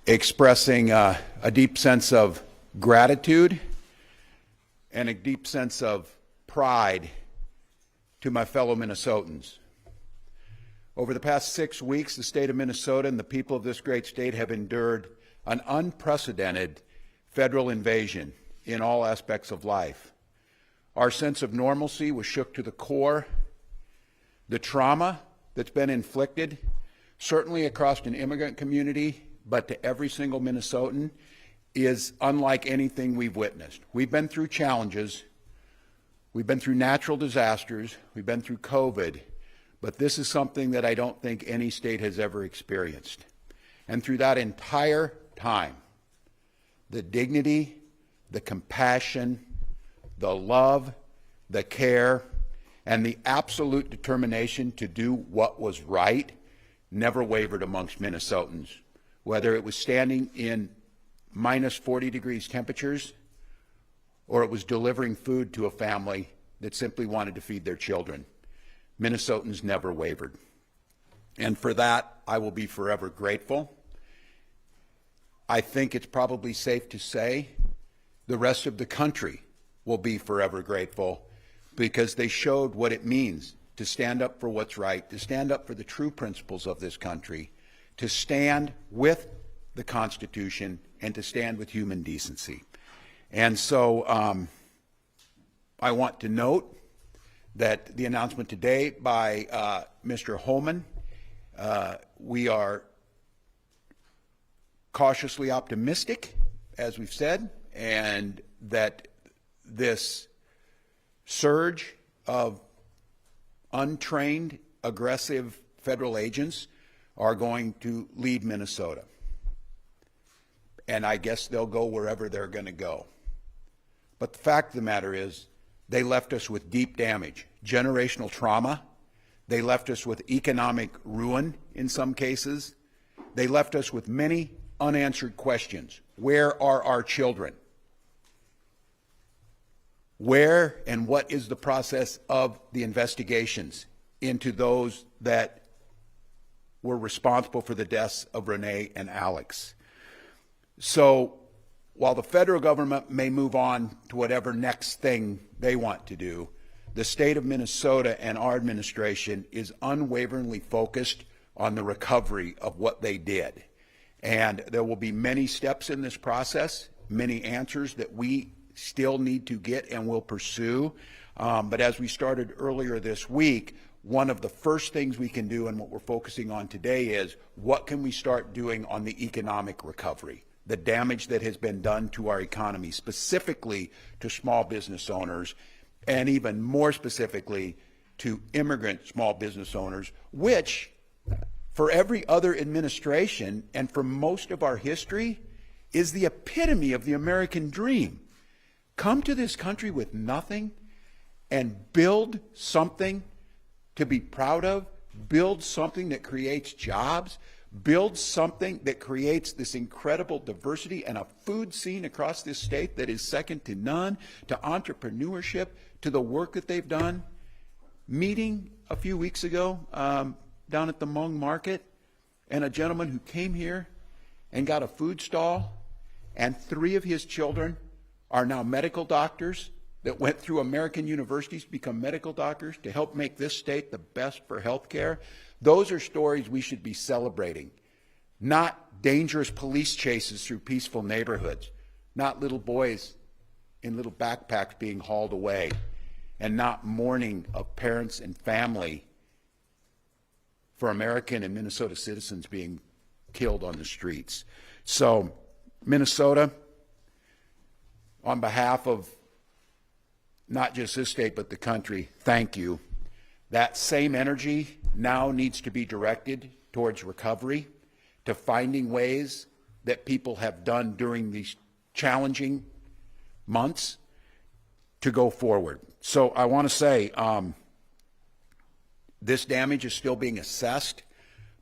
expressing a deep sense of gratitude and a deep sense of pride to my fellow Minnesotans. Over the past 6 weeks, the state of Minnesota and the people of this great state have endured an unprecedented federal invasion in all aspects of life. Our sense of normalcy was shook to the core. The trauma that's been inflicted, certainly across an immigrant community, but to every single Minnesotan, is unlike anything we've witnessed. We've been through challenges, we've been through natural disasters, we've been through COVID, but this is something that I don't think any state has ever experienced. And through that entire time, the dignity, the compassion, the love, the care, and the absolute determination to do what was right never wavered amongst Minnesotans, whether it was standing in minus 40 degrees temperatures or it was delivering food to a family that simply wanted to feed their children. Minnesotans never wavered. And for that, I will be forever grateful. I think it's probably safe to say the rest of the country will be forever grateful because they showed what it means to stand up for what's right, to stand up for the true principles of this country, to stand with the Constitution, and to stand with human decency. And so I want to note that the announcement today by Mr. Homan, we are cautiously optimistic, as we've said, and that this surge of untrained, aggressive federal agents are going to leave Minnesota. And I guess they'll go wherever they're going to go. But the fact of the matter is, they left us with deep damage, generational trauma. They left us with economic ruin in some cases. They left us with many unanswered questions. Where are our children? Where and what is the process of the investigations into those that were responsible for the deaths of Renee and Alex? So while the federal government may move on to whatever next thing they want to do, the state of Minnesota and our administration is unwaveringly focused on the recovery of what they did. And there will be many steps in this process, many answers that we still need to get and will pursue. But as we started earlier this week, one of the first things we can do and what we're focusing on today is what can we start doing on the economic recovery, the damage that has been done to our economy, specifically to small business owners, and even more specifically to immigrant small business owners, which for every other administration and for most of our history is the epitome of the American dream. Come to this country with nothing and build something to be proud of, build something that creates jobs, build something that creates this incredible diversity and a food scene across this state that is second to none, to entrepreneurship, to the work that they've done. Meeting a few weeks ago down at the Hmong Market, and a gentleman who came here and got a food stall, and 3 of his children are now medical doctors that went through American universities to become medical doctors to help make this state the best for health care. Those are stories we should be celebrating, not dangerous police chases through peaceful neighborhoods, not little boys in little backpacks being hauled away, and not mourning of parents and family for American and Minnesota citizens being killed on the streets. So, Minnesota, on behalf of not just this state but the country, thank you. That same energy now needs to be directed towards recovery, to finding ways that people have done during these challenging months to go forward. So I want to say this damage is still being assessed,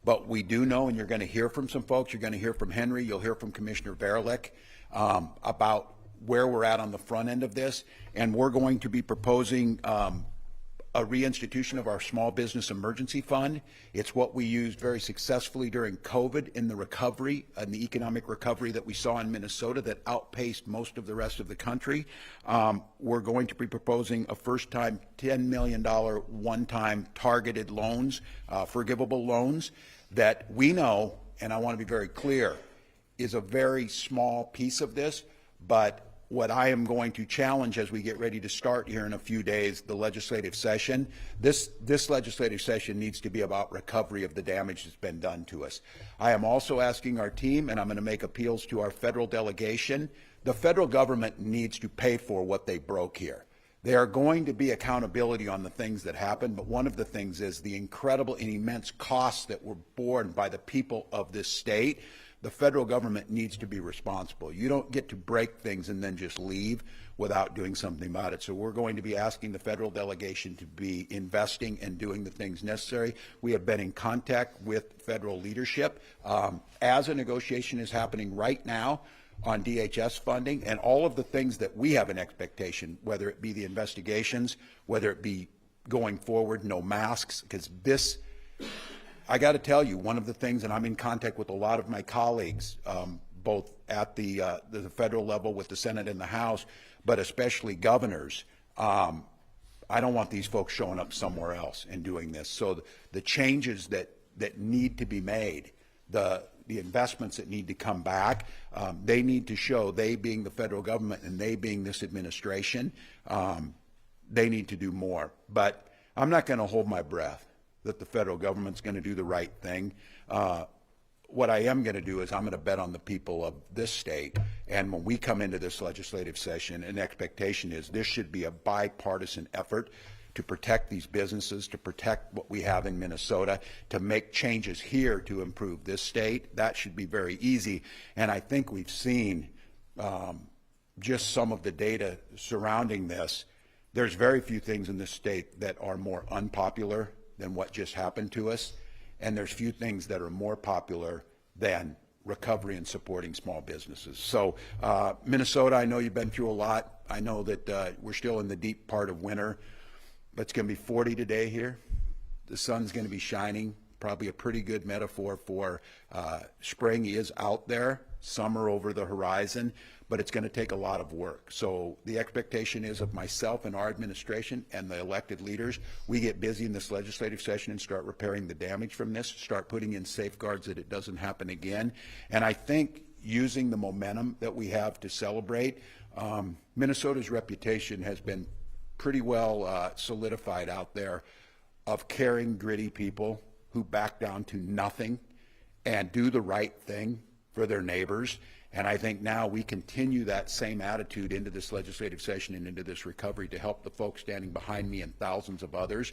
but we do know, and you're going to hear from some folks, you're going to hear from Henry, you'll hear from Commissioner Varilek about where we're at on the front end of this, and we're going to be proposing a reinstitution of our Small Business Emergency Fund. It's what we used very successfully during COVID in the recovery and the economic recovery that we saw in Minnesota that outpaced most of the rest of the country. We're going to be proposing a first-time $10 million one-time targeted loans, forgivable loans that we know, and I want to be very clear, is a very small piece of this, but what I am going to challenge as we get ready to start here in a few days, the legislative session, this legislative session needs to be about recovery of the damage that's been done to us. I am also asking our team, and I'm going to make appeals to our federal delegation, the federal government needs to pay for what they broke here. There are going to be accountability on the things that happened, but one of the things is the incredible and immense costs that were borne by the people of this state. The federal government needs to be responsible. You don't get to break things and then just leave without doing something about it. So we're going to be asking the federal delegation to be investing and doing the things necessary. We have been in contact with federal leadership as a negotiation is happening right now on DHS funding and all of the things that we have an expectation, whether it be the investigations, whether it be going forward, no masks, because this, I got to tell you, one of the things, and I'm in contact with a lot of my colleagues, both at the federal level with the Senate and the House, but especially governors. I don't want these folks showing up somewhere else and doing this. So the changes that need to be made, the investments that need to come back, they need to show, they being the federal government and they being this administration, they need to do more. But I'm not going to hold my breath that the federal government's going to do the right thing. What I am going to do is I'm going to bet on the people of this state. And when we come into this legislative session, an expectation is this should be a bipartisan effort to protect these businesses, to protect what we have in Minnesota, to make changes here to improve this state. That should be very easy. And I think we've seen just some of the data surrounding this. There's very few things in this state that are more unpopular than what just happened to us, and there's few things that are more popular than recovery and supporting small businesses. So Minnesota, I know you've been through a lot. I know that we're still in the deep part of winter, but it's going to be 40 today here. The sun's going to be shining, probably a pretty good metaphor for spring is out there, summer over the horizon, but it's going to take a lot of work. So the expectation is of myself and our administration and the elected leaders, we get busy in this legislative session and start repairing the damage from this, start putting in safeguards that it doesn't happen again. And I think using the momentum that we have to celebrate, Minnesota's reputation has been pretty well solidified out there of caring, gritty people who back down to nothing and do the right thing for their neighbors. And I think now we continue that same attitude into this legislative session and into this recovery to help the folks standing behind me and thousands of others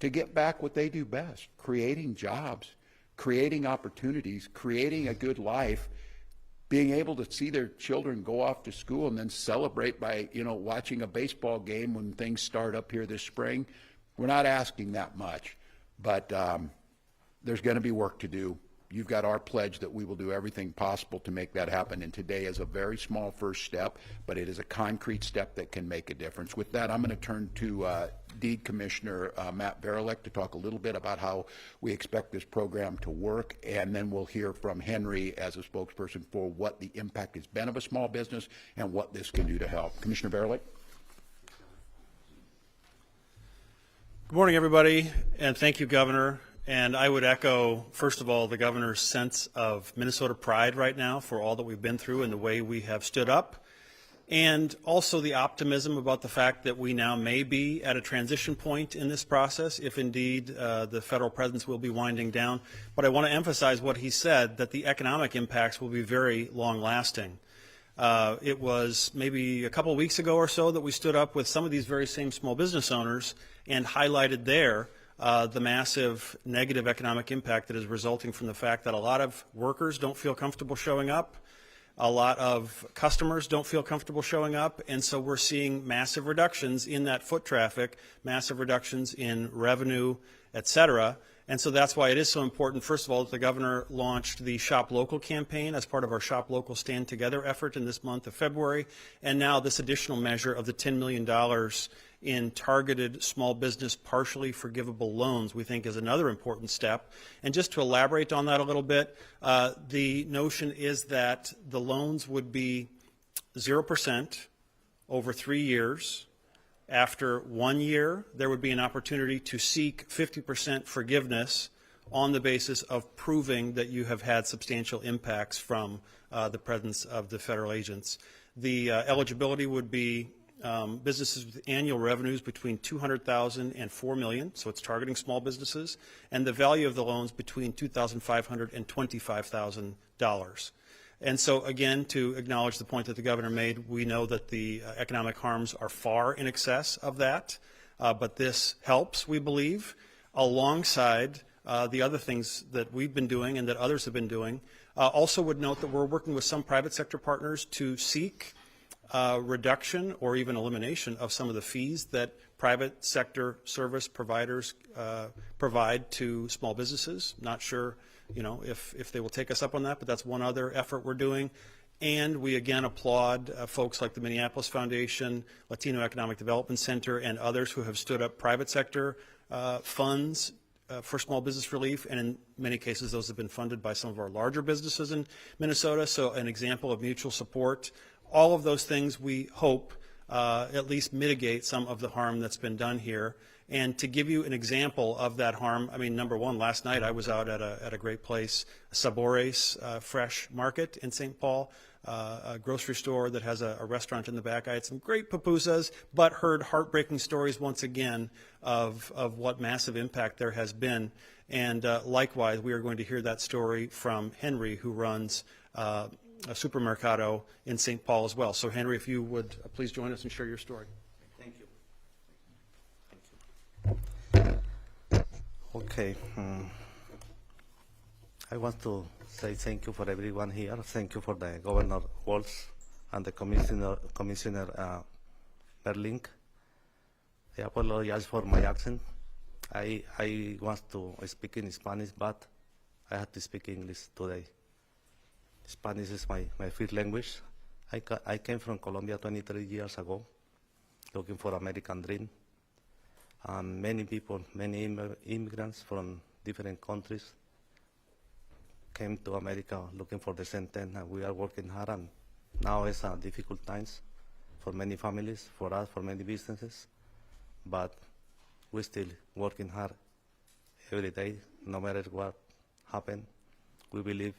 to get back what they do best, creating jobs, creating opportunities, creating a good life, being able to see their children go off to school and then celebrate by, watching a baseball game when things start up here this spring. We're not asking that much, but there's going to be work to do. You've got our pledge that we will do everything possible to make that happen, and today is a very small first step, but it is a concrete step that can make a difference. With that, I'm going to turn to Deed Commissioner Matt Varilek to talk a little bit about how we expect this program to work, and then we'll hear from Henry as a spokesperson for what the impact has been of a small business and what this can do to help. Commissioner Varilek. Good morning, everybody, and thank you, Governor. And I would echo, first of all, the governor's sense of Minnesota pride right now for all that we've been through and the way we have stood up, and also the optimism about the fact that we now may be at a transition point in this process, if indeed the federal presence will be winding down. But I want to emphasize what he said, that the economic impacts will be very long-lasting. It was maybe a couple of weeks ago or so that we stood up with some of these very same small business owners and highlighted there the massive negative economic impact that is resulting from the fact that a lot of workers don't feel comfortable showing up, a lot of customers don't feel comfortable showing up, and so we're seeing massive reductions in that foot traffic, massive reductions in revenue, et cetera. And so that's why it is so important, first of all, that the governor launched the Shop Local campaign as part of our Shop Local Stand Together effort in this month of February, and now this additional measure of the $10 million in targeted small business partially forgivable loans we think is another important step. And just to elaborate on that a little bit, the notion is that the loans would be 0% over 3 years. After 1 year, there would be an opportunity to seek 50% forgiveness on the basis of proving that you have had substantial impacts from the presence of the federal agents. The eligibility would be businesses with annual revenues between $200,000 and $4 million, so it's targeting small businesses, and the value of the loans between $2,500 and $25,000. And so, again, to acknowledge the point that the governor made, we know that the economic harms are far in excess of that, but this helps, we believe, alongside the other things that we've been doing and that others have been doing. Also would note that we're working with some private sector partners to seek reduction or even elimination of some of the fees that private sector service providers provide to small businesses. Not sure, if they will take us up on that, but that's one other effort we're doing. And we again applaud folks like the Minneapolis Foundation, Latino Economic Development Center, and others who have stood up private sector funds for small business relief, and in many cases those have been funded by some of our larger businesses in Minnesota, so an example of mutual support. All of those things we hope at least mitigate some of the harm that's been done here. And to give you an example of that harm, I mean, number one, last night I was out at a great place, Sabores Fresh Market in St. Paul, a grocery store that has a restaurant in the back. I had some great pupusas, but heard heartbreaking stories once again of what massive impact there has been. And likewise, we are going to hear that story from Henry, who runs a supermercado in St. Paul as well. So Henry, if you would please join us and share your story. Thank you. Okay. I want to say thank you for everyone here. Thank you for the Governor Walz and the Commissioner Varilek. I apologize for my accent. I want to speak in Spanish, but I have to speak English today. Spanish is my first language. I came from Colombia 23 years ago, looking for American dream. Many people, many immigrants from different countries came to America looking for the same thing, and we are working hard. And now it's difficult times for many families, for us, for many businesses, but we're still working hard every day, no matter what happens. We believe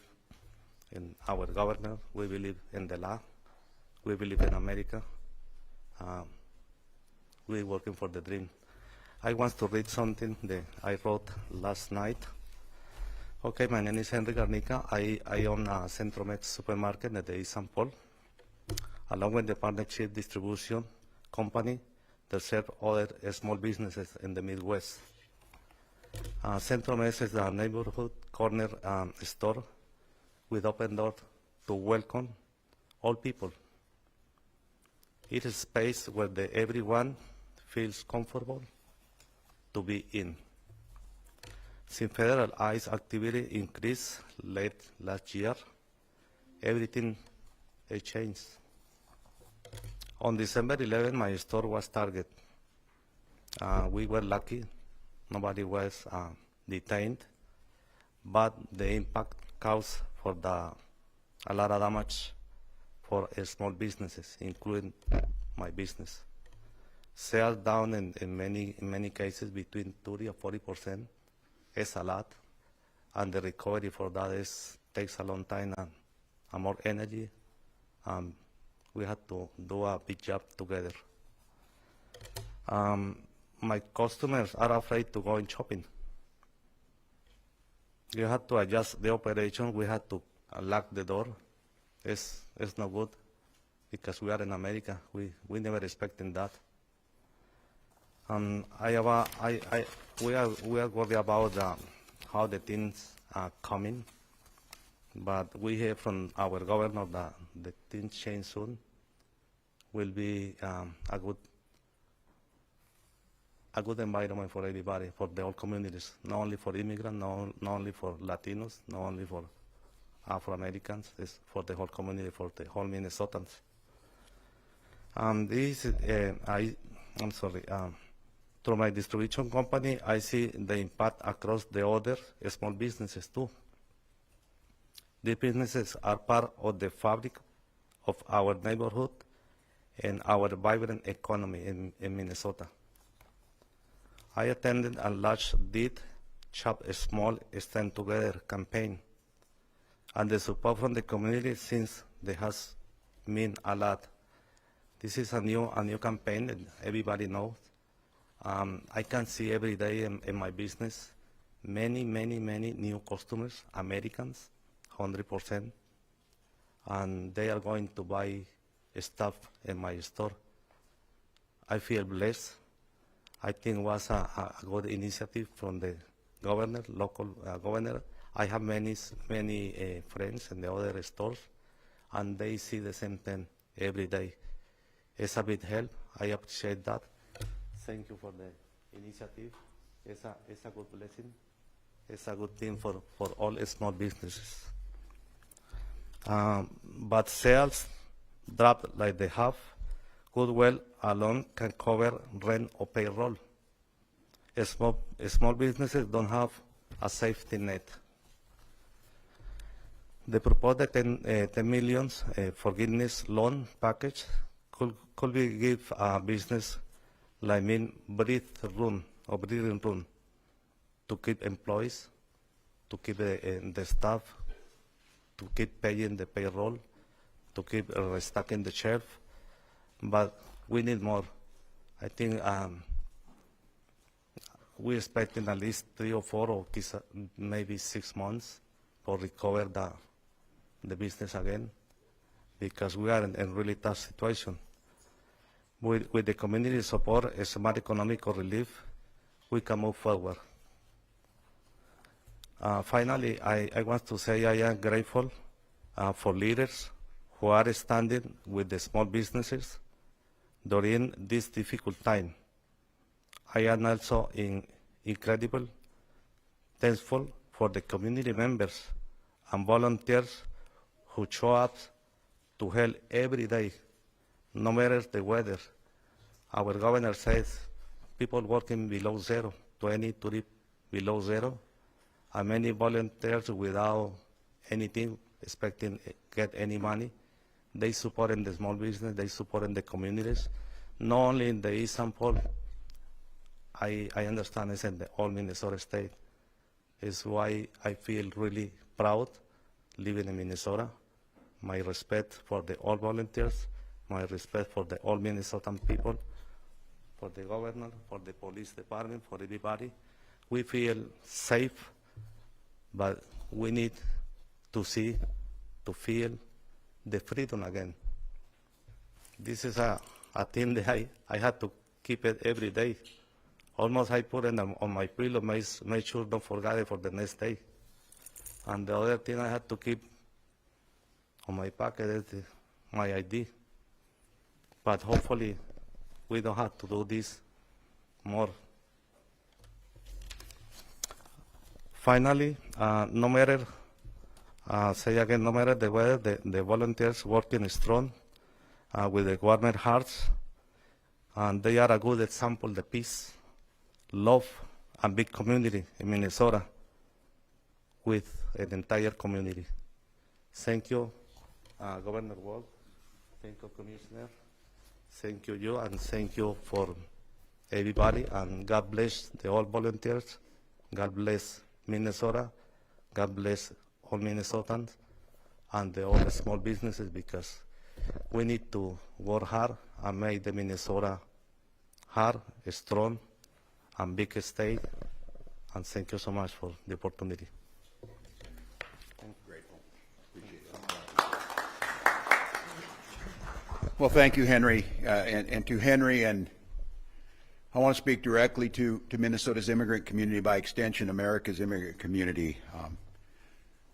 in our governor, we believe in the law, we believe in America. We're working for the dream. I want to read something that I wrote last night. Okay, my name is Henry Garnica. I own a Centromex supermarket at the East St. Paul, along with the partnership distribution company that serve other small businesses in the Midwest. Centromex is a neighborhood corner store with open door to welcome all people. It is a space where everyone feels comfortable to be in. Since federal ICE activity increased late last year, everything has changed. On December 11, my store was targeted. We were lucky. Nobody was detained, but the impact caused for a lot of damage for small businesses, including my business. Sales down in many cases between 30 or 40%. It's a lot, and the recovery for that takes a long time and more energy. We had to do a big job together. My customers are afraid to go in shopping. You have to adjust the operation. We had to lock the door. It's not good because we are in America. We never expected that. We are worried about how the things are coming, but we hear from our governor that the things change soon. Will be a good a good environment for everybody, for the whole communities, not only for immigrants, not only for Latinos, not only for Afro-Americans, it's for the whole community, for the whole Minnesotans. Through my distribution company, I see the impact across the other small businesses too. These businesses are part of the fabric of our neighborhood and our vibrant economy in Minnesota. I attended a large Did Shop Small Stand Together campaign, and the support from the community since there has meant a lot. This is a new campaign that everybody knows. I can see every day in my business many new customers, Americans, 100%, and they are going to buy stuff in my store. I feel blessed. I think it was a good initiative from the governor, local governor. I have many friends in the other stores, and they see the same thing every day. It's a big help. I appreciate that. Thank you for the initiative. It's a good blessing. It's a good thing for all small businesses. But sales dropped like they have. Goodwill alone can cover rent or payroll. Small businesses don't have a safety net. The proposed 10 million forgiveness loan package could be give a business like breathing room to keep employees, to keep the staff, to keep paying the payroll, to keep restocking the shelf. But we need more. I think we're expecting at least 3 or 4 or maybe 6 months to recover the business again, because we are in a really tough situation. With the community support and smart economic relief, we can move forward. Finally, I want to say I am grateful for leaders who are standing with the small businesses during this difficult time. I am also incredibly thankful for the community members and volunteers who show up to help every day, no matter the weather. Our governor says people working below zero, 23 below zero, and many volunteers without anything, expecting to get any money. They support in the small business, they support in the communities, not only in the East St. Paul. I understand it's in the whole Minnesota state. It's why I feel really proud living in Minnesota. My respect for the all volunteers, my respect for the all Minnesotan people, for the governor, for the police department, for everybody. We feel safe, but we need to feel the freedom again. This is a thing that I had to keep it every day. Almost I put it on my pillow, make sure don't forget it for the next day. And the other thing I had to keep on my pocket is my ID. But hopefully we don't have to do this more. Finally, no matter the weather, the volunteers working strong with the warmer hearts, and they are a good example of the peace, love, and big community in Minnesota with an entire community. Thank you, Governor Walz. Thank you, Commissioner. Thank you, and thank you for everybody, and God bless the all volunteers. God bless Minnesota. God bless all Minnesotans and all the small businesses, because we need to work hard and make the Minnesota hard, strong, and big state. And thank you so much for the opportunity. Grateful. Appreciate it. Well, thank you, Henry. And to Henry, and I want to speak directly to Minnesota's immigrant community, by extension, America's immigrant community.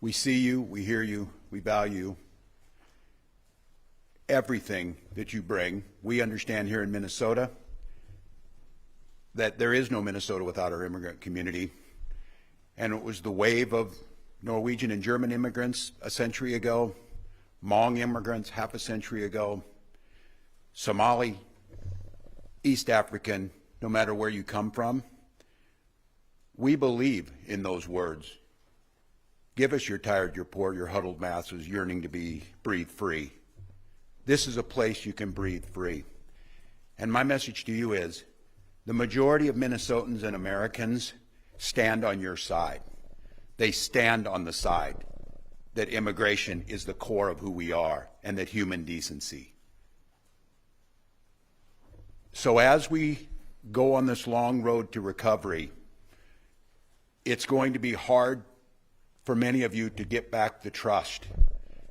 We see you, we hear you, we value everything that you bring. We understand here in Minnesota that there is no Minnesota without our immigrant community. And it was the wave of Norwegian and German immigrants a century ago, Hmong immigrants half a century ago, Somali, East African, no matter where you come from. We believe in those words. Give us your tired, your poor, your huddled masses yearning to be breathe free. This is a place you can breathe free. And my message to you is, the majority of Minnesotans and Americans stand on your side. They stand on the side that immigration is the core of who we are and that human decency. So as we go on this long road to recovery, it's going to be hard for many of you to get back the trust,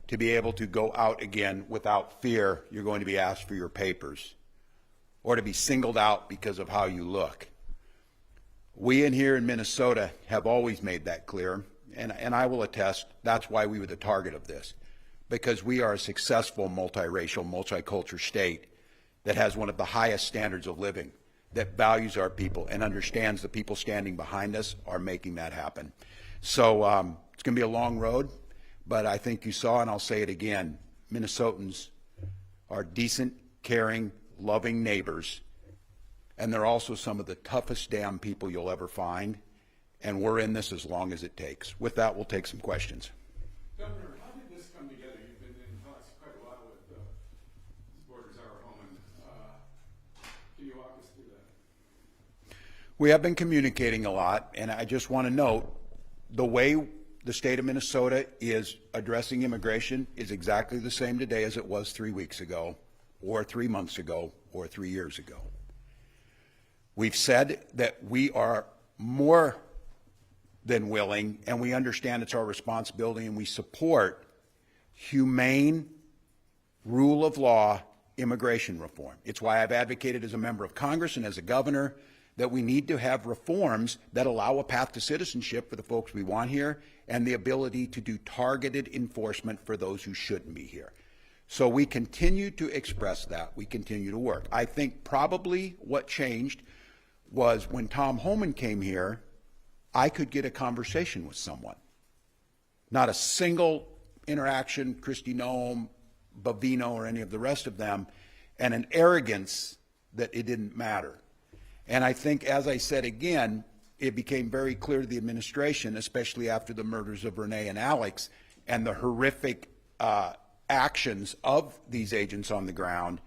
to be able to go out again without fear you're going to be asked for your papers or to be singled out because of how you look. We in here in Minnesota have always made that clear, and I will attest that's why we were the target of this, because we are a successful multiracial, multicultural state that has one of the highest standards of living, that values our people and understands the people standing behind us are making that happen. So it's going to be a long road, but I think you saw, and I'll say it again, Minnesotans are decent, caring, loving neighbors, and they're also some of the toughest damn people you'll ever find, and we're in this as long as it takes. With that, we'll take some questions. Governor, how did this come together? You've been in talks quite a while with Border Czar Homan. Can you walk us through that? We have been communicating a lot, and I just want to note the way the state of Minnesota is addressing immigration is exactly the same today as it was 3 weeks ago, or 3 months ago, or 3 years ago. We've said that we are more than willing, and we understand it's our responsibility, and we support humane, rule of law immigration reform. It's why I've advocated as a member of Congress and as a governor that we need to have reforms that allow a path to citizenship for the folks we want here and the ability to do targeted enforcement for those who shouldn't be here. So we continue to express that. We continue to work. I think probably what changed was when Tom Homan came here, I could get a conversation with someone. Not a single interaction, Kristi Noem, Bavino, or any of the rest of them, and an arrogance that it didn't matter. And I think, as I said again, it became very clear to the administration, especially after the murders of Renee and Alex and the horrific actions of these agents on the ground,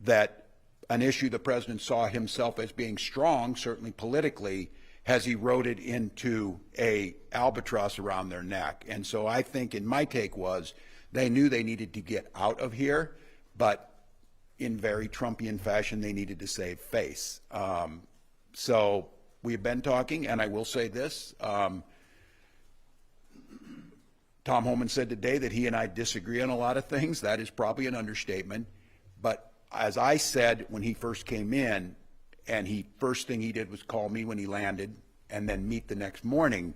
that an issue the president saw himself as being strong, certainly politically, has eroded into a albatross around their neck. And so I think, in my take was, they knew they needed to get out of here, but in very Trumpian fashion, they needed to save face. So we've been talking, and I will say this, Tom Homan said today that he and I disagree on a lot of things. That is probably an understatement. But as I said when he first came in, and first thing he did was call me when he landed and then meet the next morning,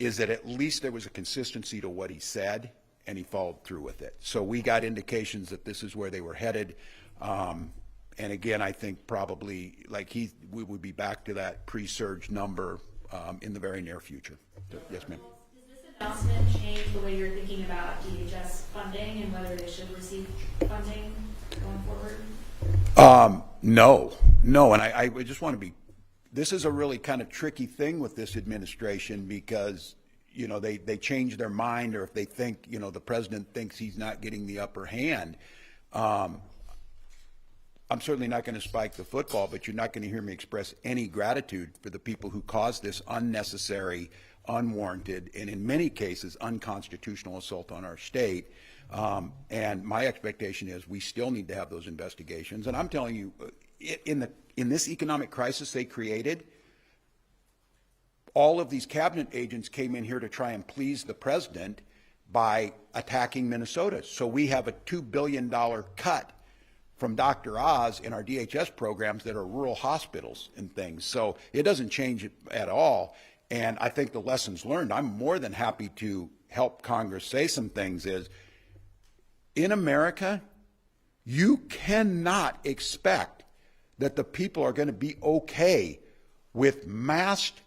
is that at least there was a consistency to what he said, and he followed through with it. So we got indications that this is where they were headed. And again, I think probably we would be back to that pre-surge number in the very near future. Yes, ma'am. Does this announcement change the way you're thinking about DHS funding and whether they should receive funding going forward? No, and I just want to be, this is a really kind of tricky thing with this administration, because they change their mind, or if they think, the president thinks he's not getting the upper hand. I'm certainly not going to spike the football, but you're not going to hear me express any gratitude for the people who caused this unnecessary, unwarranted, and in many cases unconstitutional assault on our state. And my expectation is we still need to have those investigations. And I'm telling you, in this economic crisis they created, all of these cabinet agents came in here to try and please the president by attacking Minnesota. So we have a $2 billion cut from Dr. Oz in our DHS programs that are rural hospitals and things. So it doesn't change it at all. And I think the lessons learned, I'm more than happy to help Congress say some things, is in America, you cannot expect that the people are going to be okay with masked,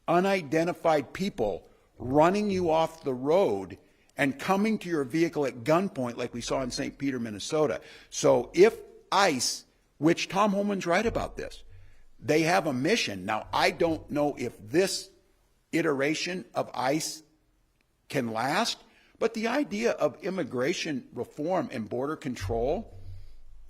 unidentified people running you off the road and coming to your vehicle at gunpoint like we saw in St. Peter, Minnesota. So if ICE, which Tom Homan's right about this, they have a mission. Now, I don't know if this iteration of ICE can last, but the idea of immigration reform and border control,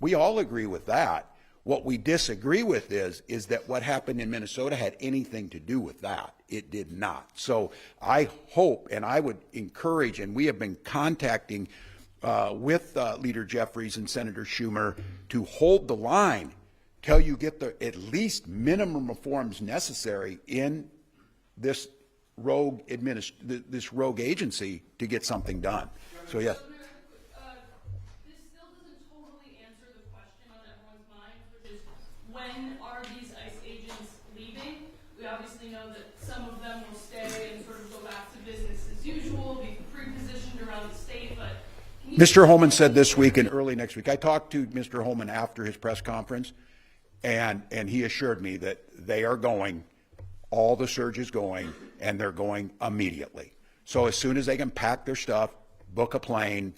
we all agree with that. What we disagree with is that what happened in Minnesota had anything to do with that. It did not. So I hope, and I would encourage, and we have been contacting with Leader Jeffries and Senator Schumer to hold the line till you get the at least minimum reforms necessary in this rogue agency to get something done. So yes. This still doesn't totally answer the question on everyone's mind, which is when are these ICE agents leaving? We obviously know that some of them will stay and sort of go back to business as usual, be pre-positioned around the state, but Mr. Homan said this week and early next week. I talked to Mr. Homan after his press conference, and he assured me that they are going, all the surge is going, and they're going immediately. So as soon as they can pack their stuff, book a plane,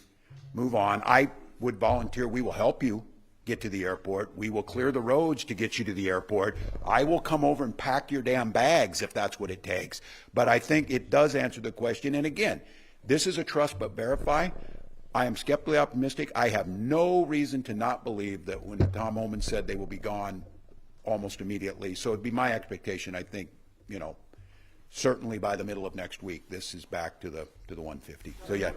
move on. I would volunteer. We will help you get to the airport. We will clear the roads to get you to the airport. I will come over and pack your damn bags if that's what it takes. But I think it does answer the question. And again, this is a trust but verify. I am skeptically optimistic. I have no reason to not believe that when Tom Homan said they will be gone almost immediately. So it'd be my expectation, I think, you know, certainly by the middle of next week, this is back to the 150. So yeah.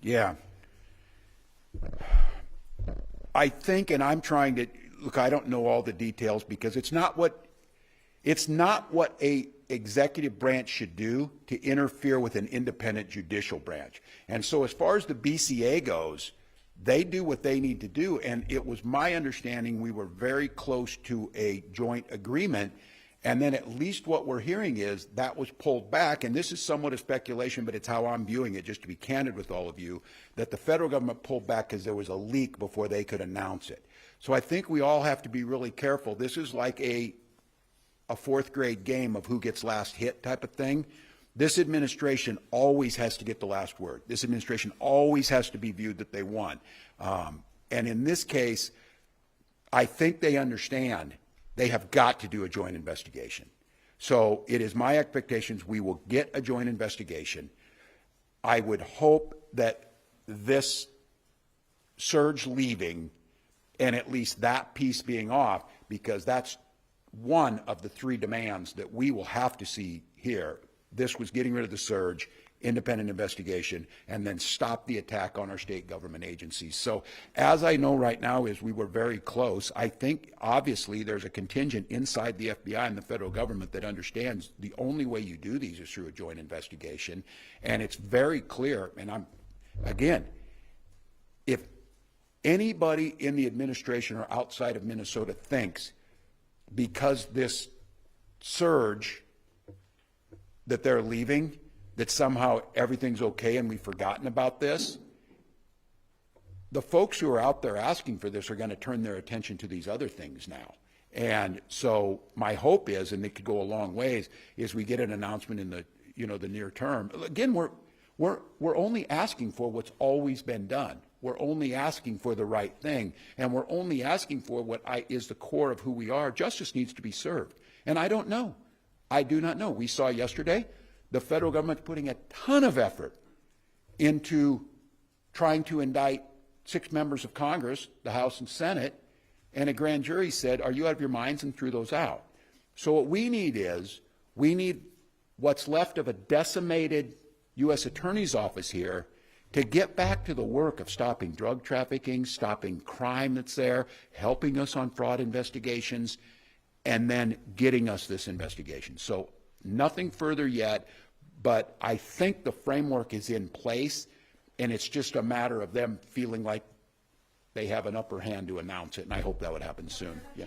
Yeah. I think, and I'm trying to look, I don't know all the details because it's not what a executive branch should do to interfere with an independent judicial branch. And so as far as the BCA goes, they do what they need to do. And it was my understanding we were very close to a joint agreement. And then at least what we're hearing is that was pulled back. And this is somewhat a speculation, but it's how I'm viewing it, just to be candid with all of you, that the federal government pulled back because there was a leak before they could announce it. So I think we all have to be really careful. This is like a fourth grade game of who gets last hit type of thing. This administration always has to get the last word. This administration always has to be viewed that they won. And in this case, I think they understand they have got to do a joint investigation. So it is my expectations we will get a joint investigation. I would hope that this surge leaving and at least that piece being off, because that's one of the three demands that we will have to see here. This was getting rid of the surge, independent investigation, and then stop the attack on our state government agencies. So as I know right now is we were very close. I think obviously there's a contingent inside the FBI and the federal government that understands the only way you do these is through a joint investigation. And it's very clear, and again, if anybody in the administration or outside of Minnesota thinks because this surge that they're leaving, that somehow everything's okay and we've forgotten about this, the folks who are out there asking for this are going to turn their attention to these other things now. And so my hope is, and it could go a long ways, is we get an announcement in the the near term. Again, we're only asking for what's always been done. We're only asking for the right thing, and we're only asking for what is the core of who we are. Justice needs to be served. And I don't know. I do not know. We saw yesterday the federal government putting a ton of effort into trying to indict 6 members of Congress, the House and Senate, and a grand jury said, are you out of your minds, and threw those out. So what we need is, we need what's left of a decimated U.S. Attorney's Office here to get back to the work of stopping drug trafficking, stopping crime that's there, helping us on fraud investigations, and then getting us this investigation. So nothing further yet, but I think the framework is in place, and it's just a matter of them feeling like they have an upper hand to announce it, and I hope that would happen soon. Yeah.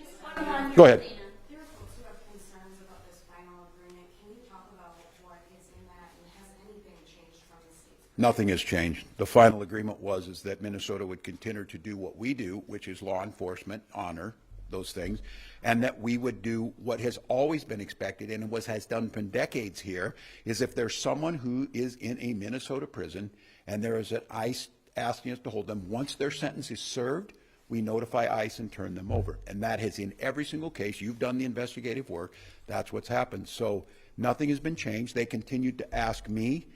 Go ahead. There are folks who have concerns about this final agreement. Can you talk about what is in that, and has anything changed from the state's Nothing has changed. The final agreement is that Minnesota would continue to do what we do, which is law enforcement, honor those things, and that we would do what has always been expected and has done for decades here, is if there's someone who is in a Minnesota prison and there is an ICE asking us to hold them, once their sentence is served, we notify ICE and turn them over. And that has, in every single case, you've done the investigative work, that's what's happened. So nothing has been changed. They continued to ask me.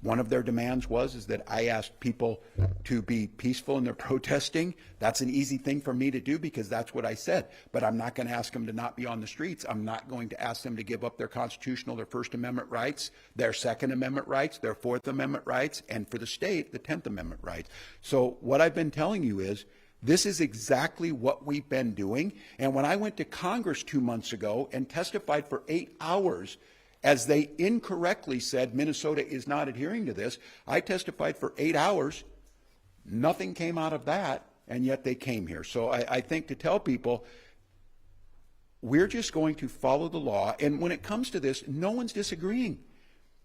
One of their demands is that I asked people to be peaceful in their protesting. That's an easy thing for me to do because that's what I said. But I'm not going to ask them to not be on the streets. I'm not going to ask them to give up their constitutional, their First Amendment rights, their Second Amendment rights, their Fourth Amendment rights, and for the state, the 10th Amendment rights. So what I've been telling you is this is exactly what we've been doing. And when I went to Congress 2 months ago and testified for 8 hours, as they incorrectly said Minnesota is not adhering to this, I testified for 8 hours. Nothing came out of that, and yet they came here. So I think to tell people, we're just going to follow the law. And when it comes to this, no one's disagreeing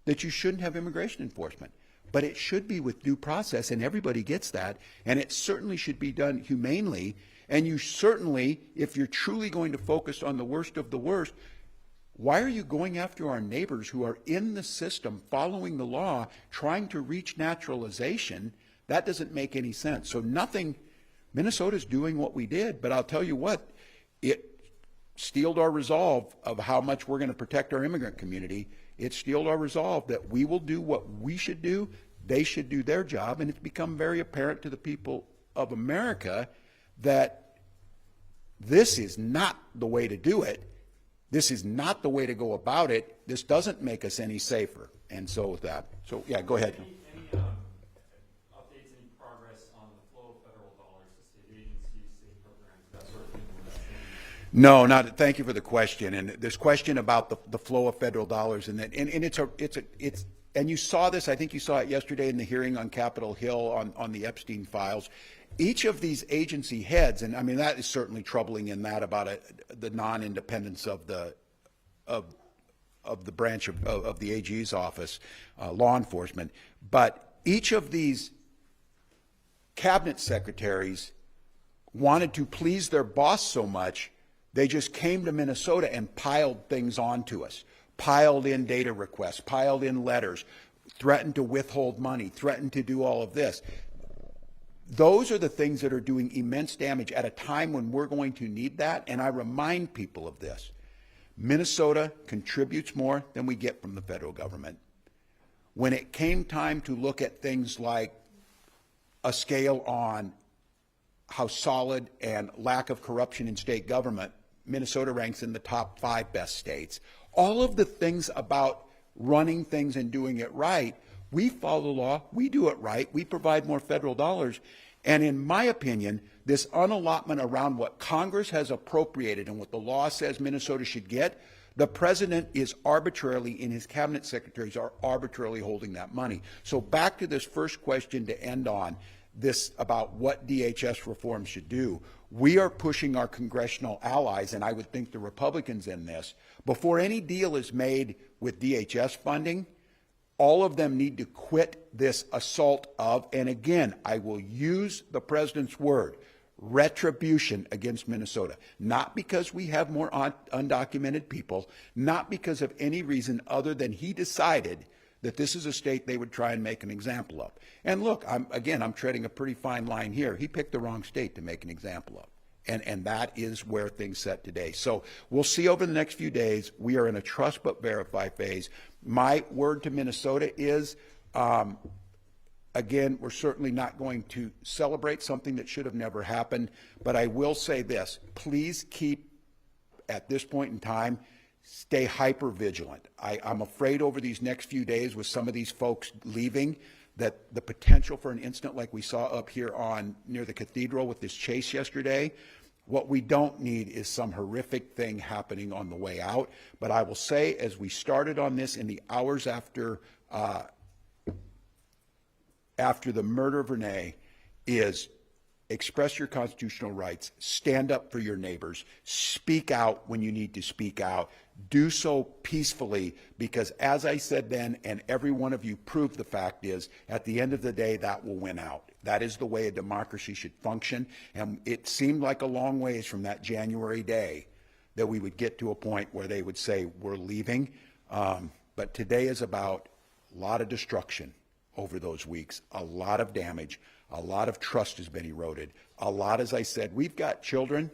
that you shouldn't have immigration enforcement. But it should be with due process, and everybody gets that. And it certainly should be done humanely. And you certainly, if you're truly going to focus on the worst of the worst, why are you going after our neighbors who are in the system, following the law, trying to reach naturalization? That doesn't make any sense. So Minnesota's doing what we did, but I'll tell you what, it steeled our resolve of how much we're going to protect our immigrant community. It steeled our resolve that we will do what we should do, they should do their job, and it's become very apparent to the people of America that this is not the way to do it. This is not the way to go about it. This doesn't make us any safer. And so with that, yeah, go ahead. Any updates, any progress on the flow of federal dollars to state agencies, state programs, that sort of thing? No, not. Thank you for the question. And this question about the flow of federal dollars, and and you saw this. I think you saw it yesterday in the hearing on Capitol Hill on the Epstein files. Each of these agency heads, and I mean that is certainly troubling in that about the non-independence of the branch of the AG's office, law enforcement. But each of these cabinet secretaries wanted to please their boss so much, they just came to Minnesota and piled things onto us, piled in data requests, piled in letters, threatened to withhold money, threatened to do all of this. Those are the things that are doing immense damage at a time when we're going to need that. And I remind people of this. Minnesota contributes more than we get from the federal government. When it came time to look at things like a scale on how solid and lack of corruption in state government, Minnesota ranks in the top 5 best states. All of the things about running things and doing it right, we follow the law, we do it right, we provide more federal dollars. And in my opinion, this unallotment around what Congress has appropriated and what the law says Minnesota should get, the president is arbitrarily, and his cabinet secretaries are arbitrarily holding that money. So back to this first question to end on, this about what DHS reform should do. We are pushing our congressional allies, and I would think the Republicans in this, before any deal is made with DHS funding, all of them need to quit this assault of, and again, I will use the president's word, retribution against Minnesota. Not because we have more undocumented people, not because of any reason other than he decided that this is a state they would try and make an example of. And look, I'm treading a pretty fine line here. He picked the wrong state to make an example of. And that is where things set today. So we'll see over the next few days. We are in a trust but verify phase. My word to Minnesota is, again, we're certainly not going to celebrate something that should have never happened. But I will say this, please keep, at this point in time, stay hyper vigilant. I'm afraid over these next few days with some of these folks leaving, that the potential for an incident like we saw up here near the cathedral with this chase yesterday, what we don't need is some horrific thing happening on the way out. But I will say, as we started on this in the hours after the murder of Renee, is express your constitutional rights, stand up for your neighbors, speak out when you need to speak out, do so peacefully, because as I said then, and every one of you proved, the fact is, at the end of the day, that will win out. That is the way a democracy should function, and it seemed like a long ways from that January day that we would get to a point where they would say, we're leaving, but today is about a lot of destruction over those weeks, a lot of damage, a lot of trust has been eroded. A lot, as I said, we've got children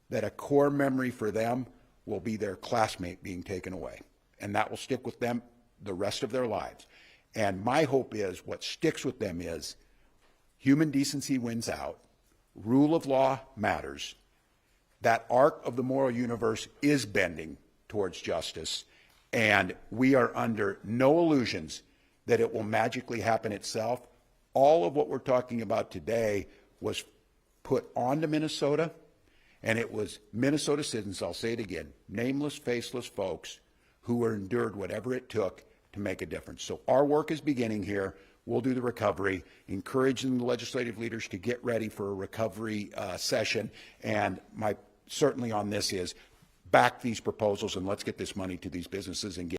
that a core memory for them will be their classmate being taken away. And that will stick with them the rest of their lives. And my hope is what sticks with them is human decency wins out, rule of law matters, that arc of the moral universe is bending towards justice, and we are under no illusions that it will magically happen itself. All of what we're talking about today was put onto Minnesota, and it was Minnesota citizens, I'll say it again, nameless, faceless folks who endured whatever it took to make a difference. So our work is beginning here. We'll do the recovery, encouraging the legislative leaders to get ready for a recovery session. And my certainly on this is back these proposals and let's get this money to these businesses and get